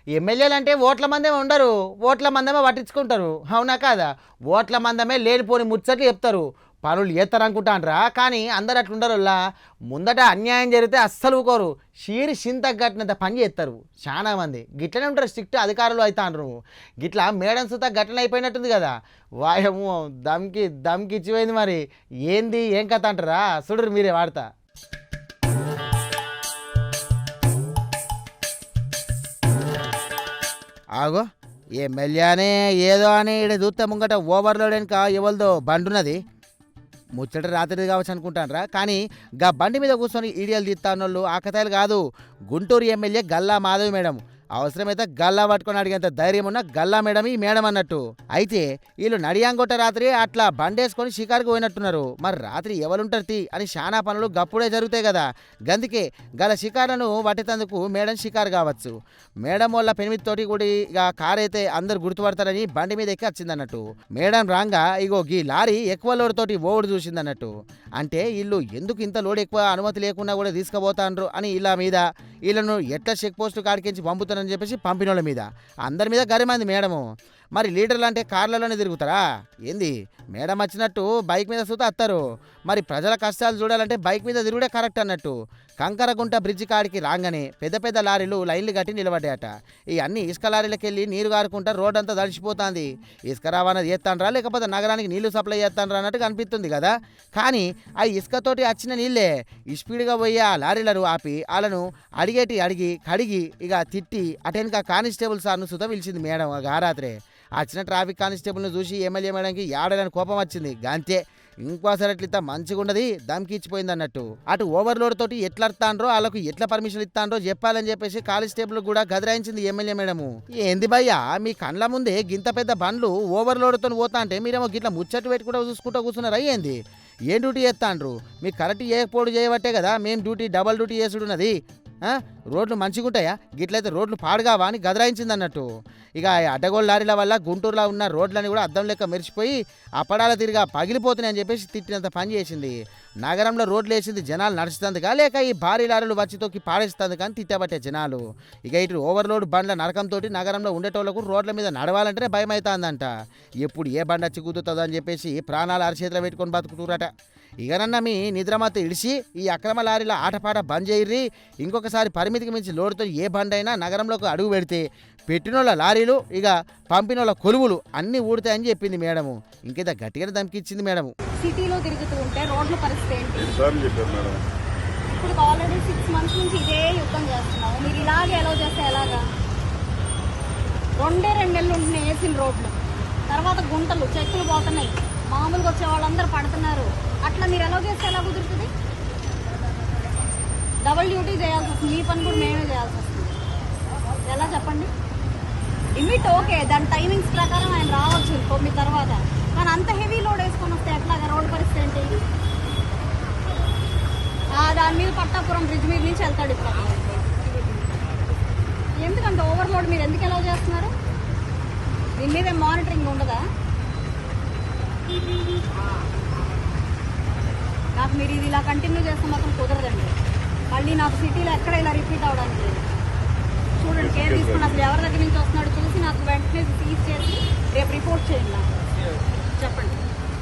ఎమ్మెల్యేలు అంటే ఓట్ల మందమే ఉండరు, ఓట్ల మందమే పట్టించుకుంటారు. అవునా కాదా? ఓట్ల మందమే లేనిపోని ముచ్చట్లు చెప్తారు, పనులు చేస్తారనుకుంటాండ్రా. కానీ అందరు అట్లుండరులా. ముందట అన్యాయం జరిగితే అస్సలు ఊకోరు, షీరి సింత గట్టినంత పని చేస్తారు. చాలా మంది గిట్లనే ఉంటారు, స్ట్రిక్ట్ అధికారులు అవుతాండ్రు. గిట్లా మేడం సుతా గట్లనే అయిపోయినట్టుంది కదా. వాయము దమ్కి దమ్కి ఇచ్చిపోయింది. మరి ఏంది ఏం కథ అంటారా? చూడరు మీరే వాడతా. ఆగో ఎమ్మెల్యేనే ఏదో అని ఇక్కడ చూస్తే ముంగట ఓవర్లోడ్ వెనుక ఎవరిదో బండున్నది. ముచ్చట రాత్రి కావచ్చు అనుకుంటానరా. కానీ గా బండి మీద కూర్చొని ఈడియలు తీస్తానోళ్ళు ఆకతాయిలు కాదు, గుంటూరు ఎమ్మెల్యే గల్లా మాధవి మేడం. అవసరమైతే గల్లా పట్టుకొని అడిగేంత ధైర్యం ఉన్న గల్లా మేడం ఈ మేడం అన్నట్టు. అయితే వీళ్ళు నడియాంగొట్ట రాత్రి అట్లా బండేసుకొని షికారుకు పోయినట్టున్నారు. మరి రాత్రి ఎవరుంటారు అని శానా పనులు గప్పుడే జరుగుతాయి కదా. గందుకే గల షికారులను పట్టేందుకు మేడం షికారు కావచ్చు. మేడం వల్ల పెనిమిదితోటి కూడా ఇక కారు అయితే అందరు గుర్తుపడతారని బండి మీద ఎక్కి వచ్చిందన్నట్టు. మేడం రాంగా ఇగో గీ లారీ ఎక్కువ లోడ్ తోటి ఓవుడు చూసిందన్నట్టు. అంటే వీళ్ళు ఎందుకు ఇంత లోడ్ ఎక్కువ అనుమతి లేకుండా కూడా తీసుకుపోతాండ్రు అని ఇలా మీద వీళ్ళను ఎట్లా చెక్ పోస్టు కాడికించి పంపుతారని చెప్పేసి పంపినోళ్ళ మీద అందరి మీద గరిమంది మేడము. మరి లీడర్లు అంటే కార్లలోనే తిరుగుతారా ఏంది? మేడం వచ్చినట్టు బైక్ మీద సుతా వస్తారు. మరి ప్రజల కష్టాలు చూడాలంటే బైక్ మీద తిరుగుడే కరెక్ట్ అన్నట్టు. కంకరగుంట బ్రిడ్జి కాడికి రాగానే పెద్ద పెద్ద లారీలు లైన్లు కట్టి నిలబడ్డాయట. ఈ అన్ని ఇసుక లారీలకు వెళ్ళి నీరు కారుకుంటా రోడ్ అంతా తడిచిపోతుంది. ఇసుక రవాణా చేస్తాండ్రా లేకపోతే నగరానికి నీళ్లు సప్లై చేస్తాండ్రా అన్నట్టు అనిపిస్తుంది కదా. కానీ ఆ ఇసుకతోటి వచ్చిన నీళ్ళే స్పీడ్గా పోయి ఆ లారీలను ఆపి వాళ్ళను అడిగి కడిగి ఇక తిట్టి అటెనక కానిస్టేబుల్ సార్ను సుతా పిలిచింది మేడం ఆ రాత్రే. వచ్చిన ట్రాఫిక్ కానిస్టేబుల్ను చూసి ఎమ్మెల్యే మేడంకి ఏడలని కోపం వచ్చింది. గంతే ఇంకోసారి అట్లా మంచిగా ఉన్నది దమ్కి ఇచ్చిపోయింది అన్నట్టు. అటు ఓవర్లోడ్ తోటి ఎట్లా అర్థాండ్రో వాళ్ళకు ఎట్లా పర్మిషన్ ఇస్తాండ్రో చెప్పాలని చెప్పేసి కానిస్టేబుల్ కూడా గదరాయించింది ఎమ్మెల్యే మేడము. ఏంది భయ్యా మీ కండ్ల ముందే గింత పెద్ద బండ్లు ఓవర్లోడ్ తో పోతా అంటే మీరేమో గిట్లా ముచ్చట్టు పెట్టి కూడా చూసుకుంటూ కూర్చున్నారా ఏంది? ఏం డ్యూటీ చేస్తాండ్రు? మీకు కరెక్ట్ చేయకపోవడం చేయబట్టే కదా మేము డ్యూటీ డబల్ డ్యూటీ చేసుడున్నది. రోడ్లు మంచిగా ఉంటాయా? గిట్లయితే రోడ్లు పాడుగావా అని గదరాయించింది అన్నట్టు. ఇక అడ్డగోళ్ళ లారీల వల్ల గుంటూరులో ఉన్న రోడ్లని కూడా అద్దం లెక్క మెరిచిపోయి అప్పడాల తిరిగా పగిలిపోతున్నాయని చెప్పేసి తిట్టినంత పని చేసింది. నగరంలో రోడ్లు వేసింది జనాలు నడుస్తుందిగా లేక ఈ భారీ లారీలు వచ్చి తొక్కి పాడేస్తుంది కానీ తిట్టబట్టే జనాలు. ఇక ఇటు ఓవర్లోడ్ బండ్ల నరకంతో నగరంలో ఉండేటోళ్లకు రోడ్ల మీద నడవాలంటేనే భయం అవుతుందంట. ఎప్పుడు ఏ బండి వచ్చి కుదురుతుందో అని చెప్పేసి ప్రాణాలు అరిచేతిలో పెట్టుకొని బతుకుతురట. ఇకనన్నా మీ నిద్రమత ఇడిచి ఈ అక్రమ లారీల ఆటపాట బంద్ చేయర్రి. ఇంకొకసారి పరిమితికి మించి లోడుతో ఏ బండి అయినా నగరంలోకి అడుగు పెడితే పెట్టినోళ్ళ లారీలు ఇక పంపినోళ్ళ కొలువులు అన్నీ ఊడతాయని చెప్పింది మేడము. ఇంకేత గట్టిగానే దమ్కిచ్చింది మేడము. సిటీలో తిరుగుతూ ఉంటే రోడ్ల పరిస్థితి ఏంటి? ఇప్పుడు ఆల్రెడీ 6 months నుంచి ఇదే యుద్ధం చేస్తున్నావు. మీరు ఇలాగే ఎలా చేస్తే ఎలాగా? 2 నెలలు ఉంటున్నాయి వేసిన రోడ్లు, తర్వాత గుంటలు చెక్కులు పోతున్నాయి, మామూలుగా వచ్చే వాళ్ళందరూ పడుతున్నారు. అట్లా మీరు ఎలా చేస్తే ఎలా కుదురుతుంది? డబుల్ డ్యూటీ చేయాల్సి వస్తుంది. మీ పని కూడా మేమే చేయాల్సి వస్తుంది. ఎలా చెప్పండి? లిమిట్ ఓకే, దాని టైమింగ్స్ ప్రకారం ఆయన రావచ్చు 9 తర్వాత. కానీ అంత హెవీ లోడ్ వేసుకొని వస్తే ఎట్లాగా? రోడ్ పరిస్థితి ఏంటి? దాని మీద పట్టాపురం బ్రిడ్జ్ మీద నుంచి వెళ్తాడు ఇప్పుడు. ఎందుకంటే ఓవర్లోడ్ మీరు ఎందుకు ఎలా చేస్తున్నారు? దీని మీద మానిటరింగ్ ఉండదా? నాకు మీరు ఇది ఇలా కంటిన్యూ చేస్తే మాత్రం కుదరదండి. మళ్ళీ నాకు సిటీలో ఎక్కడ ఇలా రిపీట్ అవడానికి చూడండి. కేర్ తీసుకుని అసలు ఎవరి దగ్గర నుంచి వస్తున్నాడు చూసి నాకు వెంటనే సీజ్ చేసి రేపు రిపోర్ట్ చేయండి. నాకు చెప్పండి.